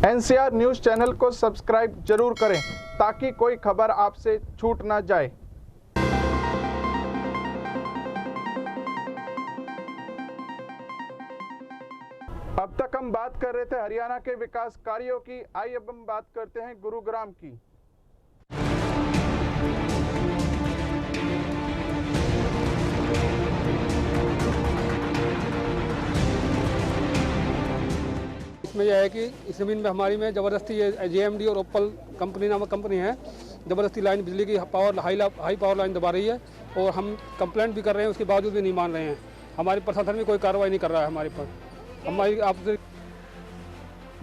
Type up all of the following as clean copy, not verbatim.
NCR news channel को subscribe जरूर करें ताकि कोई खबर आपसे छूट ना जाए। अब तक हम बात कर रहे थे हरियाणा के विकास कार्यों की। आइए अब हम बात करते हैं गुरुग्राम की। इसमें यह है कि इस ज़मीन में हमारी में ज़बरदस्ती ये जेएमडी और ओपल कंपनी नामक कंपनी है, ज़बरदस्ती लाइन बिजली की हाई पावर लाइन दबा रही है और हम कंप्लेंट भी कर रहे हैं, उसके बावजूद भी नहीं मान रहे हैं। हमारे प्रशासन में कोई कार्रवाई नहीं कर रहा है हमारे पर। हमारी आपसे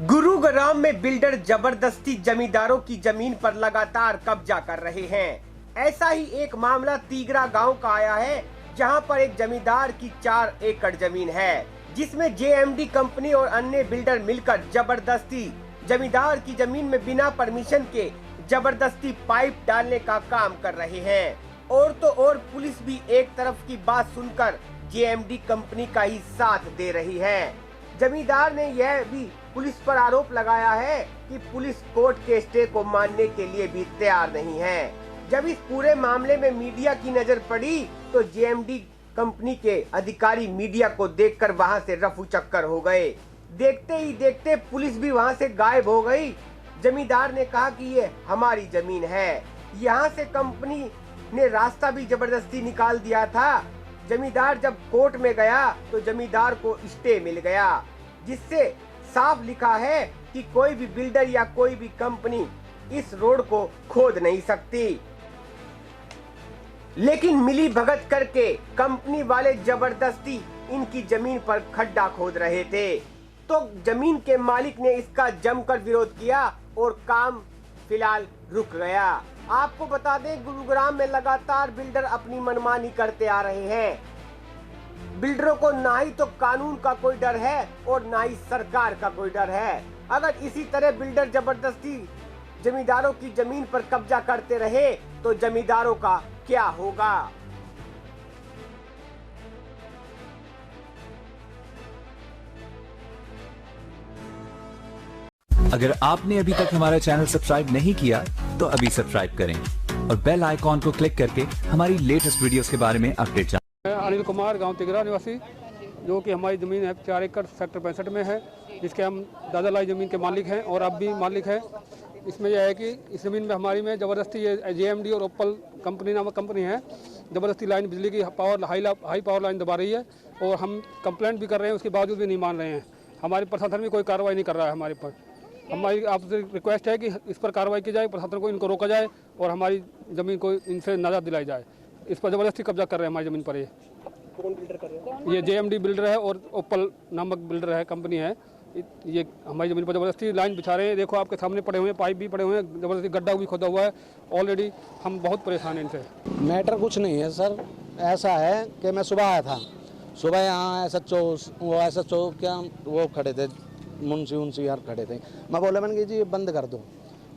गुरुग्राम में बिल्डर जबरदस्ती जमींदारों की जमीन पर लगातार कब्जा कर रहे हैं। ऐसा ही एक मामला तीगरा गांव का आया है, जहां पर एक जमींदार की 4 एकड़ जमीन है, जिसमें जेएमडी कंपनी और अन्य बिल्डर मिलकर जबरदस्ती जमींदार की जमीन में बिना परमिशन के जबरदस्ती पाइप डालने का काम कर रहे हैं। और तो और पुलिस भी एक तरफ की बात सुनकर जेएमडी कंपनी का ही साथ दे रही है। जमींदार ने यह भी पुलिस पर आरोप लगाया है कि पुलिस कोर्ट के स्टे को मानने के लिए भी तैयार नहीं है। जब इस पूरे मामले में मीडिया की नजर पड़ी तो जेएमडी कंपनी के अधिकारी मीडिया को देखकर वहां से रफू चक्कर हो गए। देखते ही देखते पुलिस भी वहां से गायब हो गई। जमींदार ने कहा कि ये हमारी जमीन है। यहाँ से कंपनी ने रास्ता भी जबरदस्ती निकाल दिया था। जमींदार जब कोर्ट में गया तो जमींदार को स्टे मिल गया, जिससे साफ लिखा है कि कोई भी बिल्डर या कोई भी कंपनी इस रोड को खोद नहीं सकती। लेकिन मिली भगत करके कंपनी वाले जबरदस्ती इनकी जमीन पर खड्डा खोद रहे थे, तो जमीन के मालिक ने इसका जमकर विरोध किया और काम फिलहाल रुक गया। आपको बता दें, गुरुग्राम में लगातार बिल्डर अपनी मनमानी करते आ रहे हैं। बिल्डरों को ना ही तो कानून का कोई डर है और ना ही सरकार का कोई डर है। अगर इसी तरह बिल्डर जबरदस्ती जमींदारों की जमीन पर कब्जा करते रहे तो जमींदारों का क्या होगा। अगर आपने अभी तक हमारा चैनल सब्सक्राइब नहीं किया तो अभी सब्सक्राइब करें और बेल आइकॉन को क्लिक करके हमारी लेटेस्ट वीडियोस के बारे में अपडेट जानें। अनिल कुमार, गांव तिगरा निवासी, जो कि हमारी ज़मीन है 4 एकड़ सेक्टर 65 में है, जिसके हम दादा लाई ज़मीन के मालिक हैं और अब भी मालिक हैं। इसमें यह है कि इस ज़मीन में हमारी में ज़बरदस्ती ये जेएमडी और ओपल कंपनी नामक कंपनी है, ज़बरदस्ती लाइन बिजली की हाई पावर लाइन दबा रही है और हम कंप्लेंट भी कर रहे हैं, उसके बावजूद भी नहीं मान रहे हैं। हमारे प्रशासन में कोई कार्रवाई नहीं कर रहा है हमारे पर। हमारी आपसे रिक्वेस्ट है कि इस पर कार्रवाई की जाए, प्रशासन को इनको रोका जाए और हमारी ज़मीन को इनसे नाजात दिलाई जाए। इस पर ज़बरदस्ती कब्जा कर रहे हैं हमारी ज़मीन पर। ये कौन बिल्डर कर रहे हैं? ये जेएमडी बिल्डर है और ओपल नामक बिल्डर है, कंपनी है। ये हमारी ज़मीन पर ज़बरदस्ती लाइन बिछा रहे हैं। देखो आपके सामने पड़े हुए हैं, पाइप भी पड़े हुए हैं, ज़बरदस्ती गड्ढा भी खोदा हुआ है। ऑलरेडी हम बहुत परेशान हैं इनसे। मैटर कुछ नहीं है सर, ऐसा है कि मैं सुबह आया था, सुबह यहाँ SHO क्या वो खड़े थे, मुंशी यार खड़े थे। मैं बोला, मैंने कि जी ये बंद कर दो।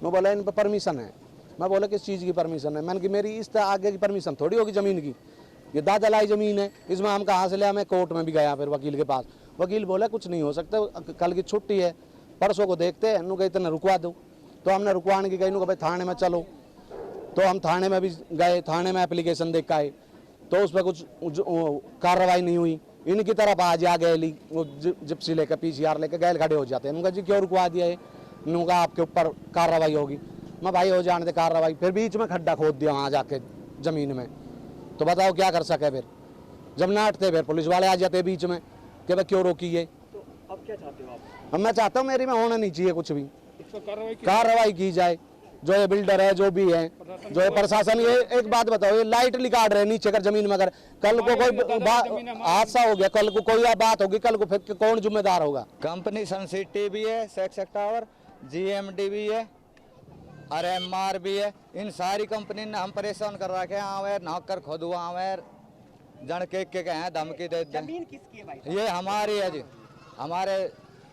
मैं बोला इन पर परमिशन है। मैं बोला किस चीज़ की परमिशन है? मैंने कि मेरी इस आगे की परमिशन थोड़ी होगी ज़मीन की, ये दादा लाई ज़मीन है, इसमें हम कहाँ से लिया? मैं कोर्ट में भी गया, फिर वकील के पास। वकील बोला कुछ नहीं हो सकता, कल की छुट्टी है, परसों को देखते हैं। इन्होंने कहा इतना रुकवा दो, तो हमने रुकवाने की गई। इन्होंने कहा भाई थाने में चलो, तो हम थाने में भी गए, थाने में एप्लीकेशन देख के आए, तो उस पर कुछ कार्रवाई नहीं हुई। इनकी तरफ आज आ गए वो जिप्सी लेकर PCR लेकर गैल खड़े हो जाते हैं। उनका जी क्यों रुकवा दिया है? उनका आपके ऊपर कार्रवाई होगी। मैं भाई हो जाने दे कार्रवाई। फिर बीच में खड्डा खोद दिया वहाँ जाके ज़मीन में, तो बताओ क्या कर सके? फिर जब नाटते फिर पुलिस वाले आ जाते बीच में कि भाई क्यों रोकी है। तो अब क्या चाहते हो आप? अब मैं चाहता हूँ मेरी में होना नहीं चाहिए कुछ भी, कार्रवाई की जाए। जो ये बिल्डर है, जो भी है, जो ये प्रशासन, ये एक बात बताओ, ये लाइट निकाल रहे नीचे कर जमीन में, अगर कल को कोई हादसा हो गया, कल को कोई बात होगी, कल को फिर कौन जिम्मेदार होगा? कंपनी सनसिटी भी है, सेक्स टावर, GMD भी है और MR भी है। इन सारी कंपनी ने हम परेशान कर रखे हैं। आवेर नौकर खुद हुआ, आवेर जन के हैं, धमकी दे दें। जमीन किसकी है भाई? ये हमारी है जी, हमारे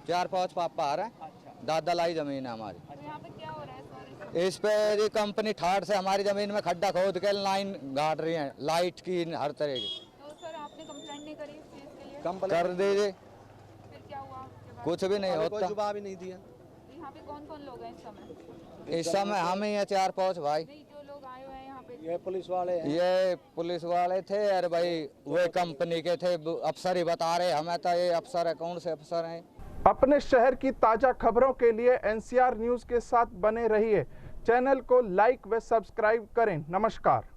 4-5 पापा आ रहे हैं। दादा लाई जमीन है हमारी। इस पे ये कंपनी ठाट से हमारी जमीन में खड्डा खोद के लाइन गाड़ रही है, लाइट की हर तरह की। तो सर आपने कंप्लेंट नहीं करी इस चीज के लिए? कर दीजिए। फिर क्या हुआ? कुछ भी नहीं होता, जवाब ही नहीं दिया। यहाँ पे कौन कौन लोग हैं इस समय हम ही हैं 4-5 भाई। नहीं, जो लोग आए हुए हैं यहाँ पे ये पुलिस वाले हैं। ये पुलिस वाले थे। अरे भाई वे कंपनी के थे, अफसर ही बता रहे हमें तो ये अफसर है। कौन से अफसर हैं? अपने शहर की ताजा खबरों के लिए NCR न्यूज के साथ बने रहिए। चैनल को लाइक व सब्सक्राइब करें। नमस्कार।